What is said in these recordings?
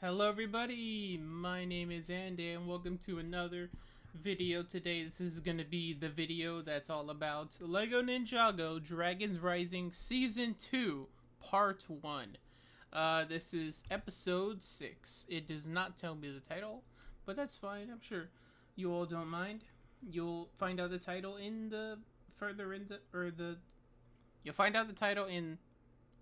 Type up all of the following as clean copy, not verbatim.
Hello everybody, my name is Anday and welcome to another video today. This is going to be the video that's all about LEGO Ninjago Dragons Rising Season 2 Part 1. This is episode 6. It does not tell me the title, but that's fine. I'm sure you all don't mind. You'll find out the title in the you'll find out the title in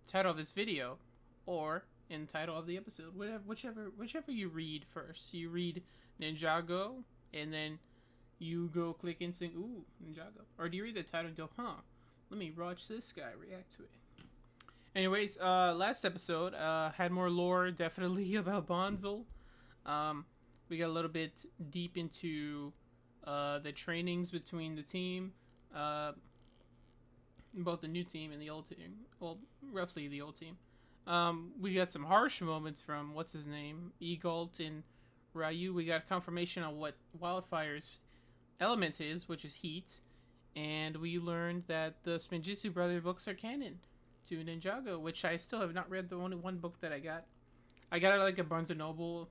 title of this video or in title of the episode, whichever you read first. You read Ninjago, and then you go click and sing, ooh, Ninjago. Or do you read the title and go, huh, let me watch this guy react to it. Anyways, last episode had more lore, definitely, about Bonzel. We got a little bit deep into the trainings between the team, both the new team and the old team. Well, roughly the old team. We got some harsh moments from what's his name, Egalt and Ryu. We got confirmation on what Wildfire's element is, which is heat, and we learned that the Spinjitzu brother books are canon to Ninjago, which I still have not read. The only one book that I got it like a Barnes and Noble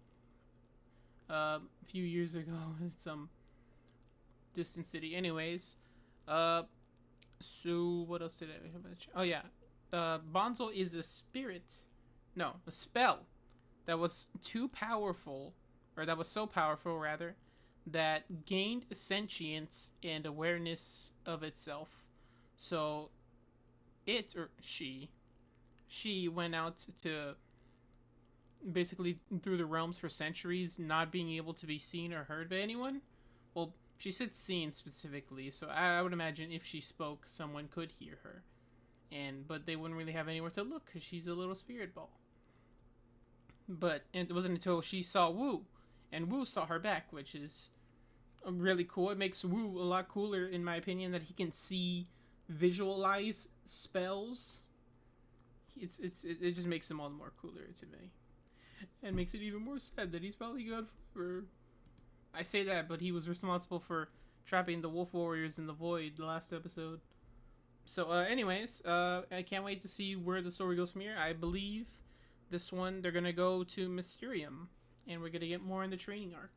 a few years ago in some distant city. Anyways, so what else did I have? Oh yeah. Bonzel is a spell that was too powerful, or that was so powerful rather, that gained sentience and awareness of itself. So she went out to basically through the realms for centuries, not being able to be seen or heard by anyone. Well, she said seen specifically, so I would imagine if she spoke, someone could hear her. But they wouldn't really have anywhere to look because she's a little spirit ball. But it wasn't until she saw Wu, and Wu saw her back, which is really cool. It makes Wu a lot cooler, in my opinion, that he can visualize spells. It just makes him all the more cooler to me, and makes it even more sad that he's probably gone forever. I say that, but he was responsible for trapping the Wolf Warriors in the Void the last episode. So, anyways, I can't wait to see where the story goes from here. I believe this one, they're going to go to Mysterium, and we're going to get more in the training arc.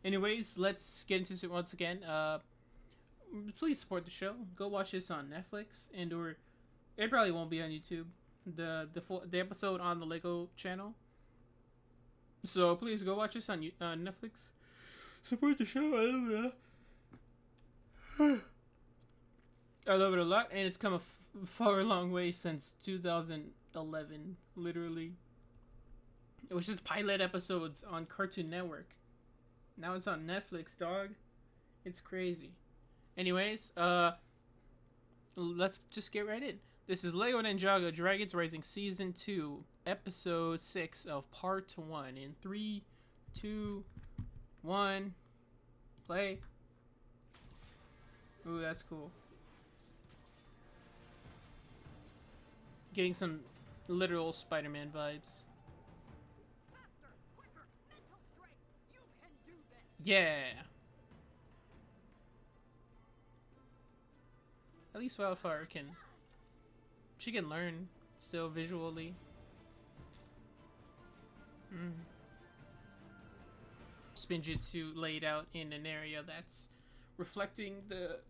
Anyways, let's get into it once again. Please support the show. Go watch this on Netflix, or it probably won't be on YouTube. The episode on the Lego channel. So, please go watch this on Netflix. Support the show. I love it. I love it a lot, and it's come a far long way since 2011, literally. It was just pilot episodes on Cartoon Network. Now it's on Netflix, dog. It's crazy. Anyways, let's just get right in. This is LEGO Ninjago Dragons Rising Season 2, Episode 6 of Part 1. In 3, 2, 1, play. Ooh, that's cool. Getting some literal Spider-Man vibes. Faster, quicker, mental strength. You can do this. Yeah. At least Wildfire she can learn still visually. Spinjitzu laid out in an area that's reflecting the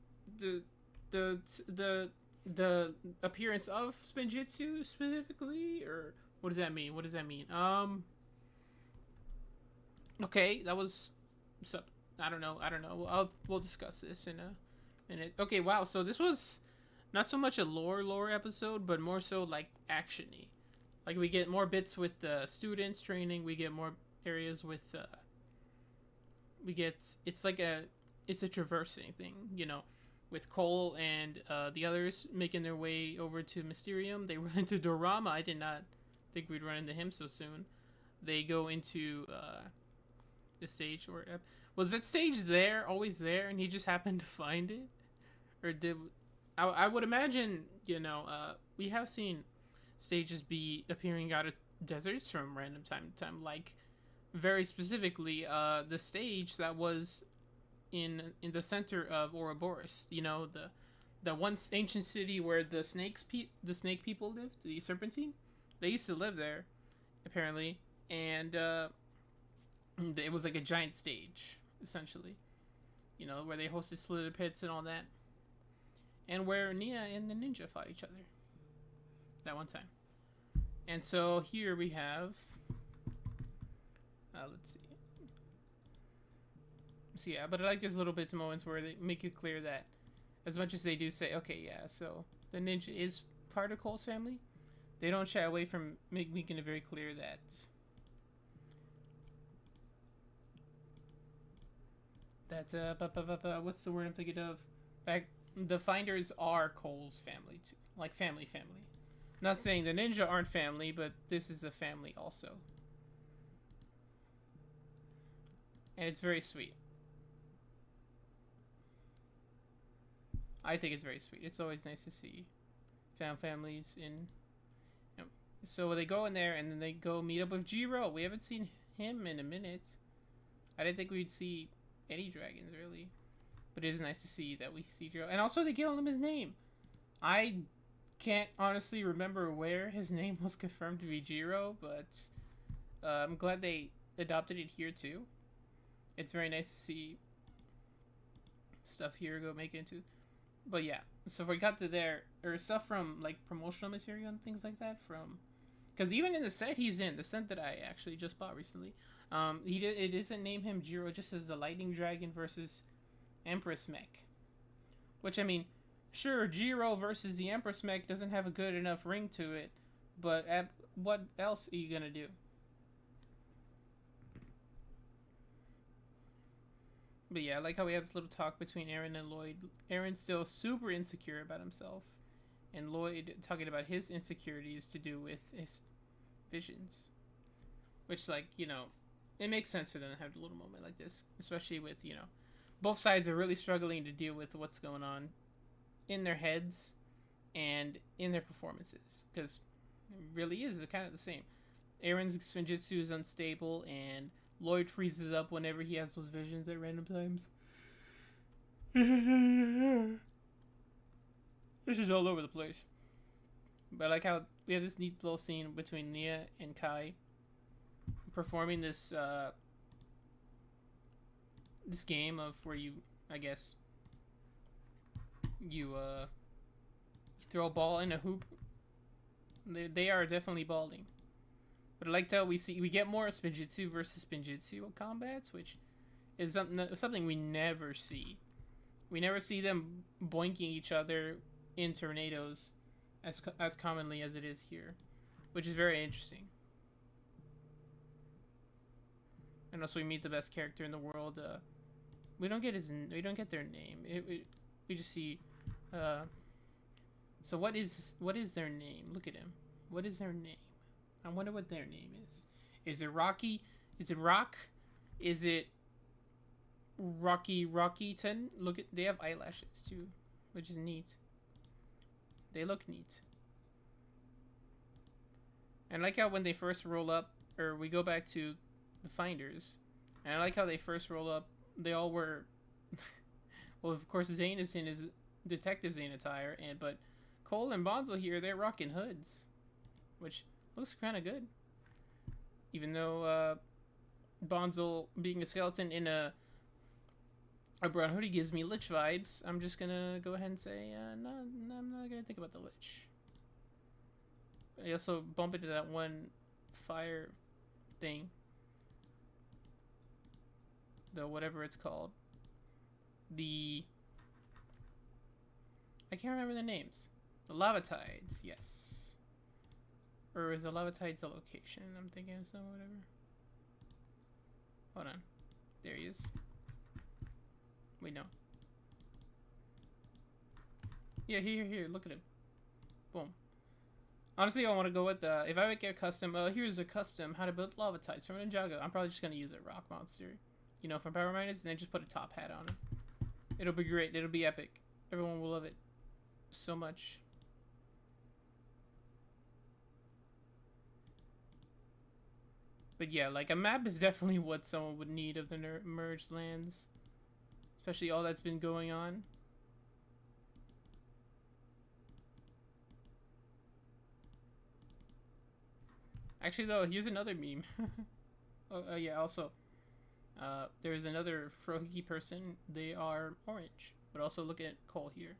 appearance of Spinjitzu specifically, or what does that mean? Okay, that was so I don't know. We'll discuss this in a minute. Okay, wow. So this was not so much a lore episode, but more so like actiony. Like we get more bits with the students training. We get more areas with it's a traversing thing, with Cole and the others making their way over to Mysterium. They run into Dorama. I did not think we'd run into him so soon. They go into the stage, or was that stage always there, and he just happened to find it, or did I would imagine we have seen stages be appearing out of deserts from random time to time, like very specifically the stage that was in the center of Ouroboros, the once ancient city where the snake people lived, the Serpentine. They used to live there, apparently, and it was like a giant stage, essentially. You know, where they hosted Slither Pits and all that, and where Nia and the ninja fought each other that one time. And so here we have, let's see. So yeah, but I like these little bits of moments where they make it clear that, as much as they do say, okay, yeah, so the ninja is part of Cole's family, they don't shy away from making it very clear that what's the word I'm thinking of? That the Finders are Cole's family too, like family. Not saying the ninja aren't family, but this is a family also, and it's very sweet. I think it's very sweet. It's always nice to see found families in. You know, so they go in there and then they go meet up with Jiro. We haven't seen him in a minute. I didn't think we'd see any dragons really, but it is nice to see that we see Jiro. And also they give him his name. I can't honestly remember where his name was confirmed to be Jiro, but I'm glad they adopted it here too. It's very nice to see stuff here go make it into. But yeah, so if we got to there, or stuff from like promotional material and things like that from, because even in the set he's in, the set that I actually just bought recently, it doesn't name him Jiro, just as the Lightning Dragon versus Empress Mech. Which I mean, sure, Jiro versus the Empress Mech doesn't have a good enough ring to it, but what else are you gonna do? But yeah, I like how we have this little talk between Aaron and Lloyd. Aaron's still super insecure about himself, and Lloyd talking about his insecurities to do with his visions. Which, like, you know, it makes sense for them to have a little moment like this, especially with, you know, both sides are really struggling to deal with what's going on in their heads and in their performances, because it really is kind of the same. Aaron's Spinjitzu is unstable, and Lloyd freezes up whenever he has those visions at random times. This is all over the place. But I like how we have this neat little scene between Nia and Kai performing this this game of where you, I guess, you throw a ball in a hoop. They are definitely balding. But I liked how we get more Spinjitzu versus Spinjitzu combats, which is something we never see. We never see them boinking each other in tornadoes as commonly as it is here, which is very interesting. And also we meet the best character in the world. We don't get their name. We just see. So what is their name? Look at him. What is their name? I wonder what their name is. Is it Rocky? Is it Rock? Is it Rockyton? Look at, they have eyelashes too, which is neat. They look neat. And I like how when they first roll up, or we go back to the Finders, and I like how they first roll up, they all were well, of course Zane is in his Detective Zane attire, but Cole and Bonzo here, they're rocking hoods, which looks kind of good. Even though Bonzo being a skeleton in a brown hoodie gives me Lich vibes, I'm just gonna go ahead and say, no, I'm not gonna think about the Lich. I also bump into that one fire thing. The whatever it's called. I can't remember the names. The Lava Tides, yes. Or is the Lava Tides a location? I'm thinking of some whatever. Hold on. There he is. Wait, no. Yeah, here. Look at him. Boom. Honestly, I want to go with the... If I would get a custom... here's a custom how to build Lava Tides from Ninjago. I'm probably just going to use a rock monster. You know, from Power Miners, and then just put a top hat on him. It'll be great. It'll be epic. Everyone will love it so much. But yeah, like a map is definitely what someone would need of the merged lands. Especially all that's been going on. Actually, though, here's another meme. Yeah, also, there's another Frohiki person. They are orange. But also look at Cole here.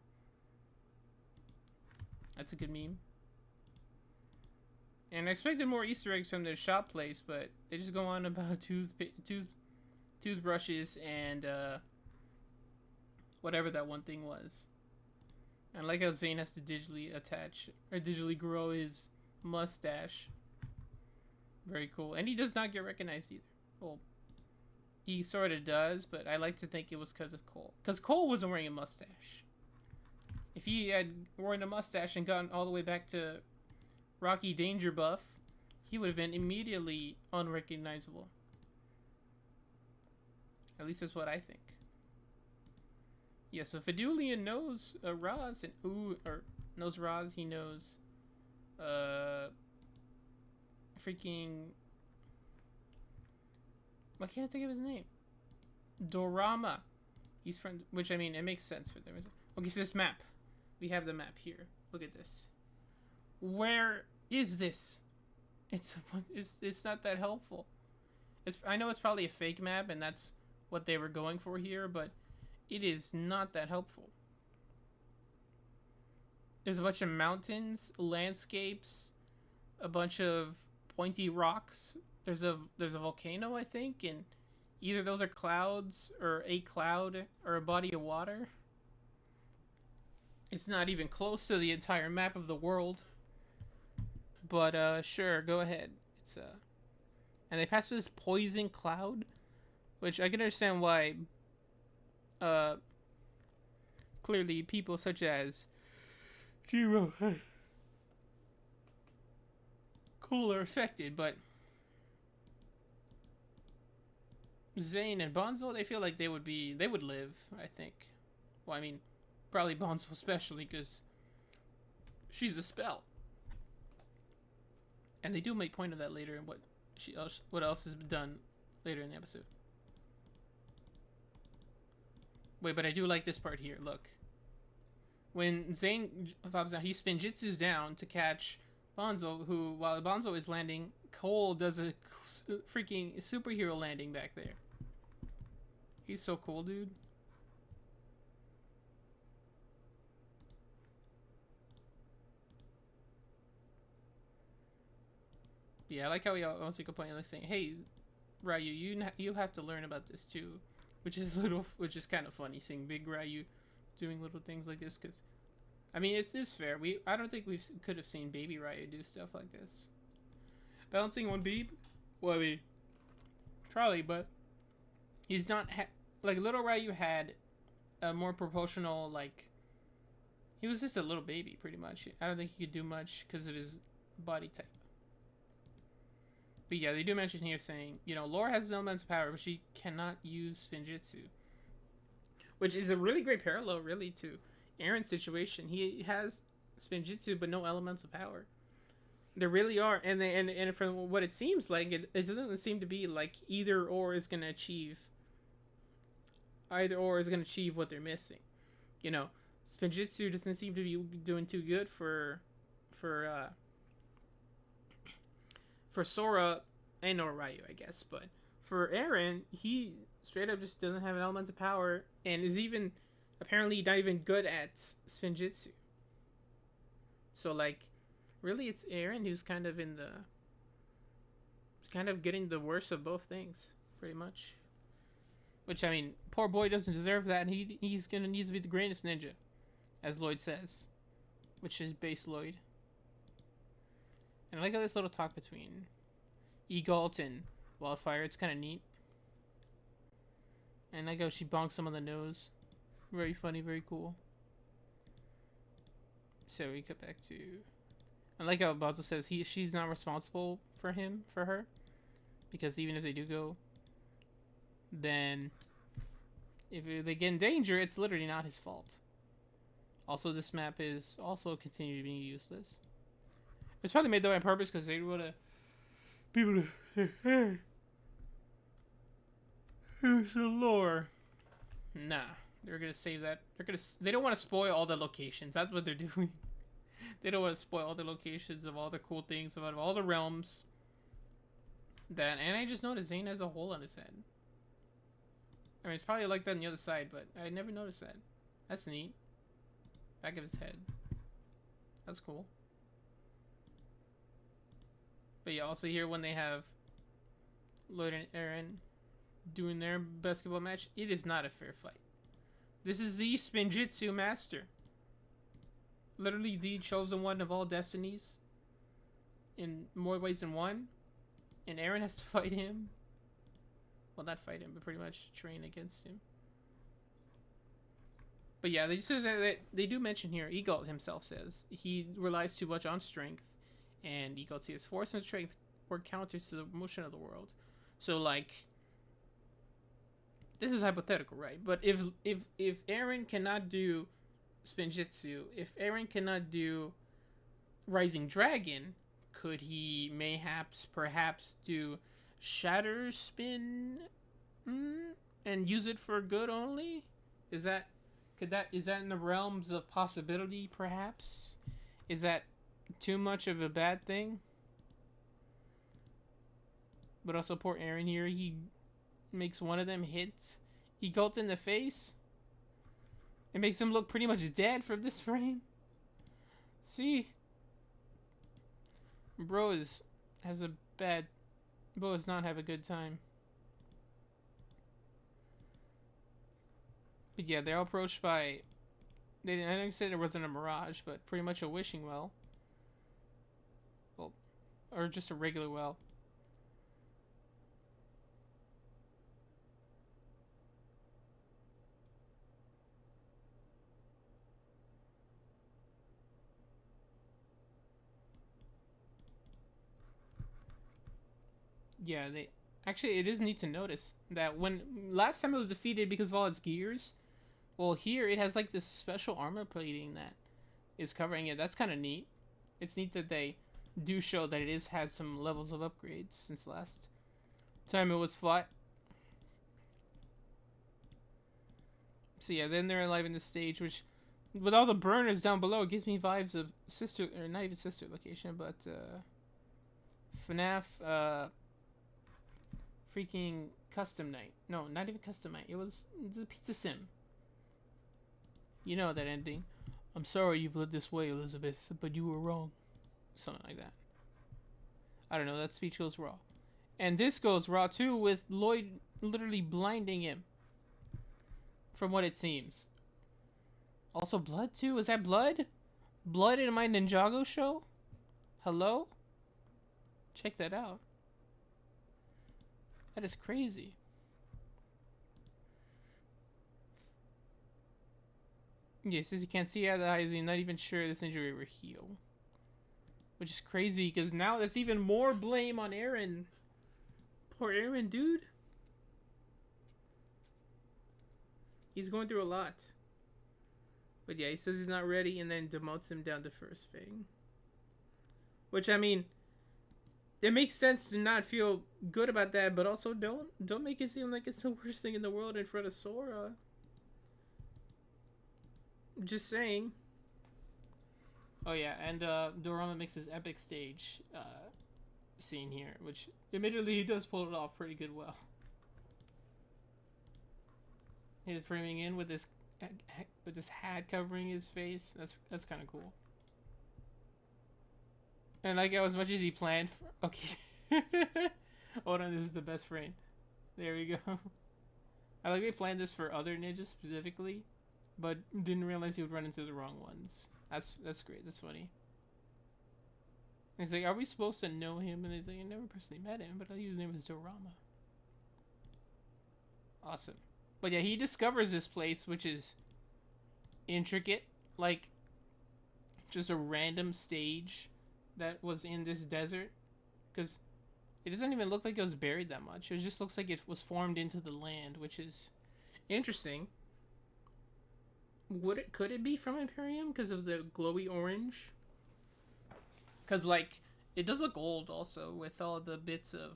That's a good meme. And I expected more Easter eggs from their shop place, but they just go on about toothbrushes and whatever that one thing was. And like how Zane has to digitally attach or digitally grow his mustache. Very cool. And he does not get recognized either. Well, he sort of does, but I like to think it was because of Cole. Because Cole wasn't wearing a mustache. If he had worn a mustache and gotten all the way back to Rocky Danger buff, he would have been immediately unrecognizable. At least that's what I think. Yeah, so Fidulian knows Roz and knows Roz. He knows freaking, why can't I think of his name? Dorama. He's friends, which I mean, it makes sense for them. Okay, so this map. We have the map here. Look at this. Where is this? It's not that helpful. I know it's probably a fake map, and that's what they were going for here, but it is not that helpful. There's a bunch of mountains, landscapes, a bunch of pointy rocks. There's a volcano, I think, and either those are clouds or a cloud or a body of water. It's not even close to the entire map of the world. But sure, go ahead. It's and they pass through this poison cloud, which I can understand why clearly people such as Jiro Cool are affected, but Zane and Bonzo, they feel like they would live, I think. Well, I mean, probably Bonzo especially, because she's a spell. And they do make point of that later in what else is done later in the episode. Wait, but I do like this part here. Look. When Zane fobs down, he spinjitsus down to catch Bonzo, who, while Bonzo is landing, Cole does a freaking superhero landing back there. He's so cool, dude. Yeah, I like how he also complains, like saying, "Hey, Ryu, you have to learn about this too," which is kind of funny, seeing Big Ryu doing little things like this. Because, I mean, it is fair. I don't think we could have seen Baby Ryu do stuff like this. Balancing one beep. Well, I mean, probably, but he's not like little Ryu had a more proportional, like, he was just a little baby pretty much. I don't think he could do much because of his body type. But yeah, they do mention here saying, you know, Laura has elemental power, but she cannot use Spinjitzu. Which is a really great parallel, really, to Aaron's situation. He has Spinjitzu, but no elemental power. There really are, and from what it seems like, it doesn't seem to be like either or is going to achieve what they're missing. You know, Spinjitzu doesn't seem to be doing too good for Sora and or Ryu, I guess, but for Aaron, he straight up just doesn't have an element of power and is even apparently not even good at Spinjitzu. So like, really, it's Aaron who's kind of getting the worst of both things, pretty much. Which, I mean, poor boy doesn't deserve that, and he's gonna need to be the greatest ninja, as Lloyd says, which is base Lloyd. And I like how this little talk between Egalt and Wildfire, it's kind of neat. And I like how she bonks him on the nose. Very funny, very cool. So we cut back to... I like how Bonzo says she's not responsible for her. Because even if they do go, then if they get in danger, it's literally not his fault. Also, this map is also continuing to be useless. It's probably made that way on purpose because they want to people to say, "Hey, here's the lore." Nah, they're gonna save that. They don't want to spoil all the locations. That's what they're doing. They don't want to spoil all the locations of all the cool things about all the realms. That, and I just noticed Zane has a hole on his head. I mean, it's probably like that on the other side, but I never noticed that. That's neat. Back of his head. That's cool. But yeah, also here when they have Lloyd and Aaron doing their basketball match, it is not a fair fight. This is the Spinjitzu master. Literally the chosen one of all destinies. In more ways than one. And Aaron has to fight him. Well, not fight him, but pretty much train against him. But yeah, they do mention here, Egot himself says, he relies too much on strength. And Egot sees force and strength work counter to the motion of the world. So, like, this is hypothetical, right? But if Aaron cannot do Spinjitzu, if Aaron cannot do Rising Dragon, could he perhaps do Shatter Spin and use it for good only? Is that in the realms of possibility? Perhaps is that too much of a bad thing? But also, poor Aaron here. He makes one of them hits. He gulped in the face. It makes him look pretty much dead from this frame. See, bro does not have a good time. But yeah, they're all approached by. I didn't say there wasn't a mirage, but pretty much a wishing well. Well, or just a regular well. Yeah, it is neat to notice that when last time it was defeated because of all its gears, well, here it has like this special armor plating that is covering it. That's kind of neat. It's neat that they do show that it has some levels of upgrades since last time it was fought. So yeah, then they're alive in the stage, which with all the burners down below, it gives me vibes of sister, or not even sister location, but FNAF. Freaking Custom Night. No, not even Custom Night. It was the Pizza Sim. You know that ending. I'm sorry you've lived this way, Elizabeth, but you were wrong. Something like that. I don't know. That speech goes raw. And this goes raw too, with Lloyd literally blinding him. From what it seems. Also, blood too? Is that blood? Blood in my Ninjago show? Hello? Check that out. That is crazy. Yes, as you can see out of the eyes, I'm not even sure this injury will heal. Which is crazy, because now that's even more blame on Aaron. Poor Aaron, dude. He's going through a lot. But yeah, he says he's not ready, and then demotes him down to first Fang. Which, I mean, it makes sense to not feel good about that, but also don't make it seem like it's the worst thing in the world in front of Sora. Just saying. Oh yeah, and Dorama makes his epic stage scene here, which admittedly he does pull it off pretty good well. He's framing in with this hat covering his face. That's kind of cool. And like how as much as he planned for... Okay. Hold on, this is the best frame. There we go. I like they planned this for other ninjas specifically, but didn't realize he would run into the wrong ones. That's great. That's funny. And he's like, are we supposed to know him? And he's like, I never personally met him, but his name is Dorama. Awesome. But yeah, he discovers this place, which is intricate. Like, just a random stage that was in this desert. Because it doesn't even look like it was buried that much. It just looks like it was formed into the land, which is interesting. Could it be from Imperium because of the glowy orange? Because, like, it does look old also with all the bits of,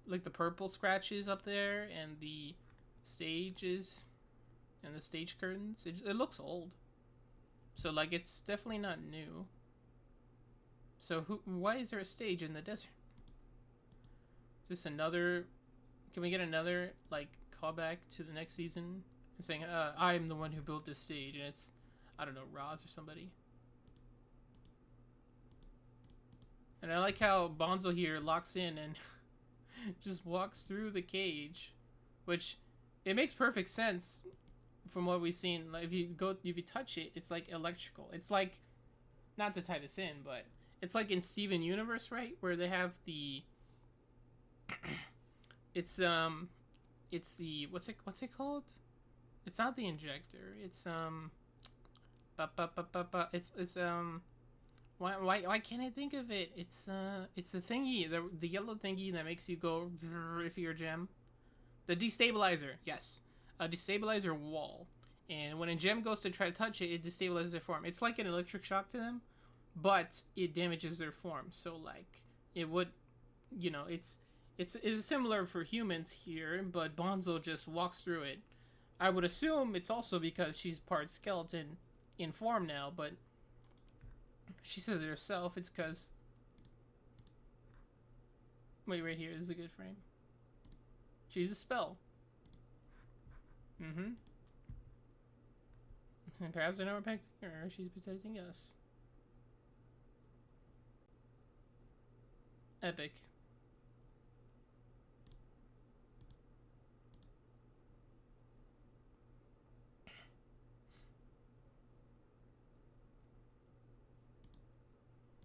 like, the purple scratches up there and the stages and the stage curtains. It looks old. So, like, it's definitely not new. So, why is there a stage in the desert? Is this another? Can we get another like callback to the next season? Saying, "I'm the one who built this stage," and it's, I don't know, Roz or somebody. And I like how Bonzo here locks in and just walks through the cage, which it makes perfect sense from what we've seen. Like if you touch it, it's like electrical. It's like, not to tie this in, but it's like in Steven Universe, right, where they have the it's the what's it called? It's not the injector. It's it's why can't I think of it? It's the thingy, the yellow thingy that makes you go if you're a gem. The destabilizer, yes, a destabilizer wall. And when a gem goes to try to touch it, it destabilizes their form. It's like an electric shock to them, but it damages their form. So like it would, it's similar for humans here, but Bonzo just walks through it. I would assume it's also because she's part skeleton in form now, but she says it herself. It's because. Wait, right here. This is a good frame. She's a spell. Mm-hmm. And perhaps they're not protecting her. She's protecting us. Epic.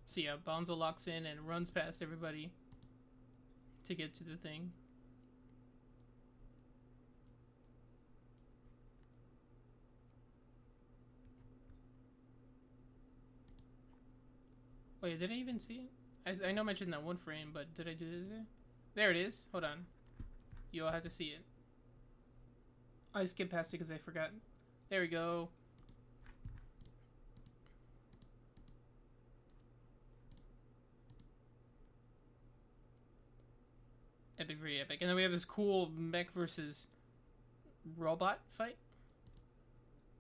So yeah, Bonzo locks in and runs past everybody to get to the thing. Wait, did I even see it? I know I mentioned that one frame, but did I do this there? There it is. Hold on. You'll have to see it. I skipped past it because I forgot. There we go. Epic, very epic. And then we have this cool mech versus robot fight.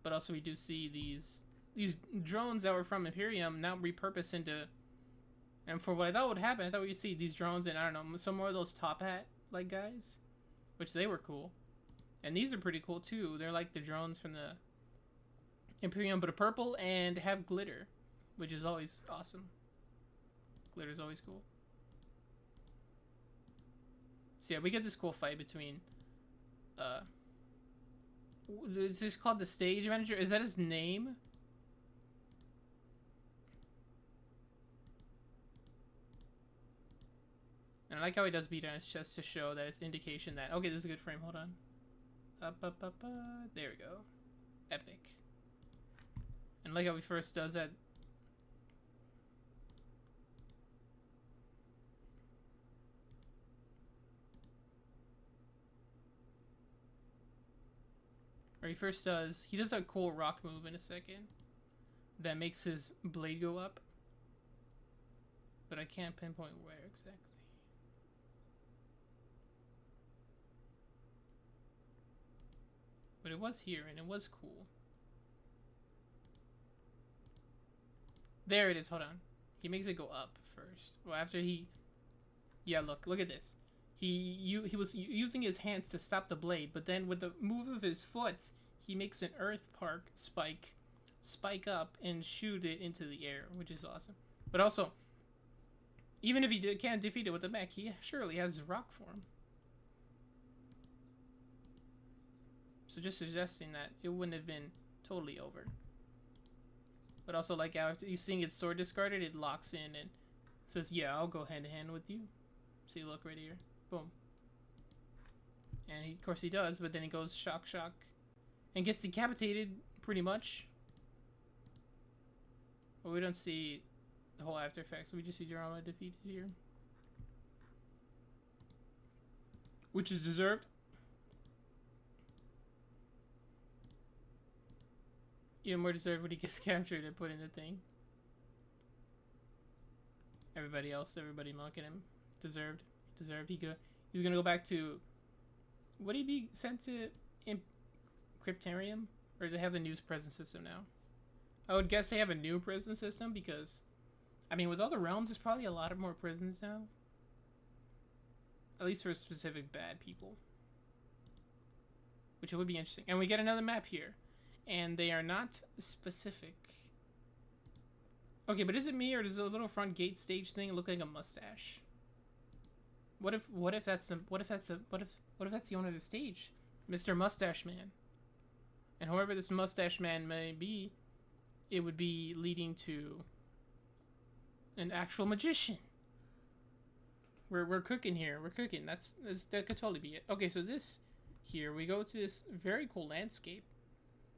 But also we do see these drones that were from Imperium now repurposed into. And for what I thought would happen, I thought we'd see these drones in, I don't know, some more of those top hat like guys, which they were cool. And these are pretty cool too. They're like the drones from the Imperium, but a purple and have glitter, which is always awesome. Glitter's always cool. So yeah, we get this cool fight between is this called the stage manager? Is that his name? And I like how he does beat on his chest to show that it's indication that, okay, this is a good frame. Hold on. Up. There we go. Epic. And like how he first does that. Or he does a cool rock move in a second that makes his blade go up. But I can't pinpoint where exactly. But it was here, and it was cool. There it is. Hold on. He makes it go up first. Well, after he... Yeah, look at this. He was using his hands to stop the blade, but then with the move of his foot, he makes an earth park spike up and shoot it into the air, which is awesome. But also, even if he can't defeat it with the mech, he surely has rock form. So just suggesting that it wouldn't have been totally over. But also, like, after you seeing its sword discarded, it locks in and says, yeah, I'll go hand to hand with you. See, look right here. Boom. And of course he does, but then he goes shock, and gets decapitated, pretty much. But we don't see the whole after effects. We just see Drama defeated here. Which is deserved. Even more deserved when he gets captured and put in the thing. Everybody mocking him. Deserved. He's gonna go back to. Would he be sent to Cryptarium? Or do they have a new prison system now? I would guess they have a new prison system because, I mean, with all the realms, there's probably a lot of more prisons now. At least for specific bad people. Which would be interesting. And we get another map here. And they are not specific. Okay, but is it me or does the little front gate stage thing look like a mustache? What if that's the owner of the stage? Mr. Mustache Man. And whoever this Mustache Man may be, it would be leading to an actual magician. We're cooking here. We're cooking. That could totally be it. Okay, so this here we go to this very cool landscape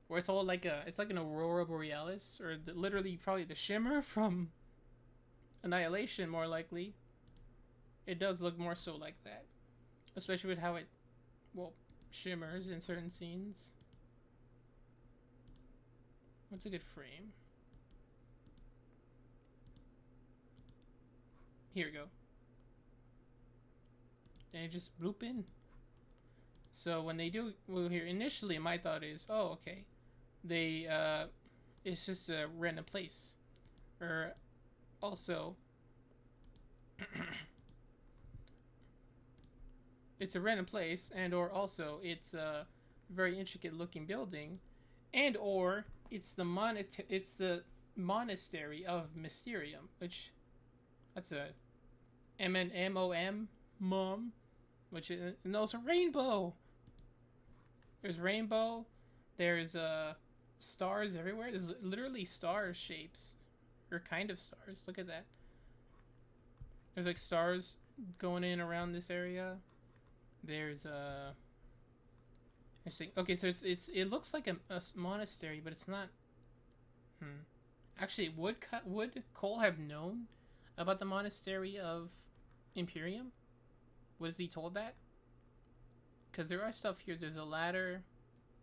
where it's all like it's like an aurora borealis, or literally probably the shimmer from Annihilation, more likely. It does look more so like that, especially with how it shimmers in certain scenes. What's a good frame? Here we go. And it just bloop in. So when they do here, initially my thought is, oh, okay, they it's just a random place, or also it's a random place, and or also it's a very intricate looking building, and or it's the monastery of Mysterium, which that's a MNMOM mom, which is, and there's a rainbow. There's rainbow. There's stars everywhere. There's literally star shapes, or kind of stars. Look at that. There's like stars going in around this area. There's interesting. Okay, so it looks like a monastery, but it's not. Actually, would Cole have known about the monastery of Imperium? Was he told that? Because there are stuff here. There's a ladder.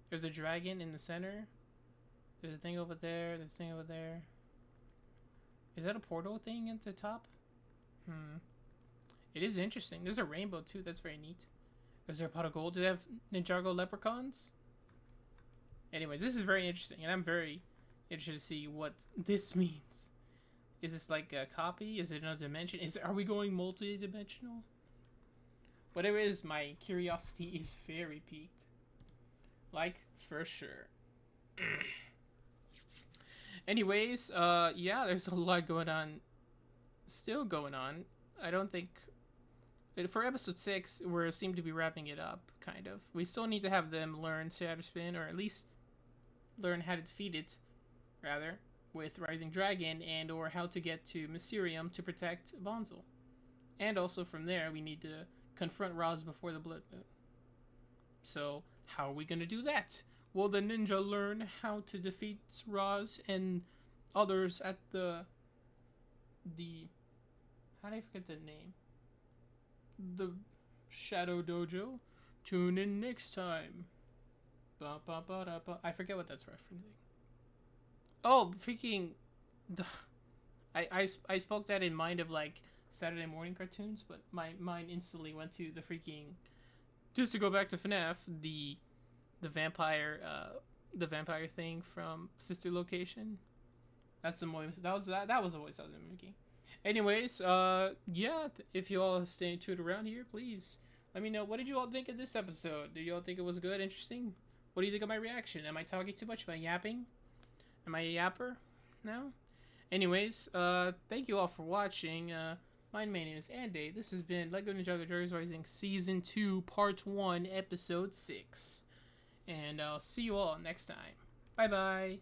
There's a dragon in the center. There's a thing over there. There's a thing over there. Is that a portal thing at the top? It is interesting. There's a rainbow too. That's very neat. Is there a pot of gold? Do they have Ninjago leprechauns? Anyways, this is very interesting, and I'm very interested to see what this means. Is this like a copy? Is it another dimension? Are we going multi-dimensional? Whatever it is, my curiosity is very piqued. Like, for sure. Anyways, yeah, there's a lot going on. Still going on. I don't think... For episode 6, we seem to be wrapping it up, kind of. We still need to have them learn Shatter Spin, or at least learn how to defeat it, rather, with Rising Dragon, and or how to get to Mysterium to protect Bonzel. And also from there, we need to confront Roz before the Blood Moon. So, how are we going to do that? Will the ninja learn how to defeat Roz and others at the how did I forget the name? The Shadow Dojo? Tune in next time. Ba, ba, ba, da, ba. I forget what that's referencing. Oh, freaking... I spoke that in mind of, like, Saturday morning cartoons, but my mind instantly went to the freaking... Just to go back to FNAF, the vampire thing from Sister Location. That's the voice. That was the voice I was making. Anyways, yeah, if you all stay tuned around here, please let me know. What did you all think of this episode? Did you all think it was good, interesting? What do you think of my reaction? Am I talking too much? Am I yapping? Am I a yapper now? Anyways, thank you all for watching. My name is ANDAY. This has been LEGO Ninjago Journeys Rising Season 2, Part 1, Episode 6. And I'll see you all next time. Bye-bye.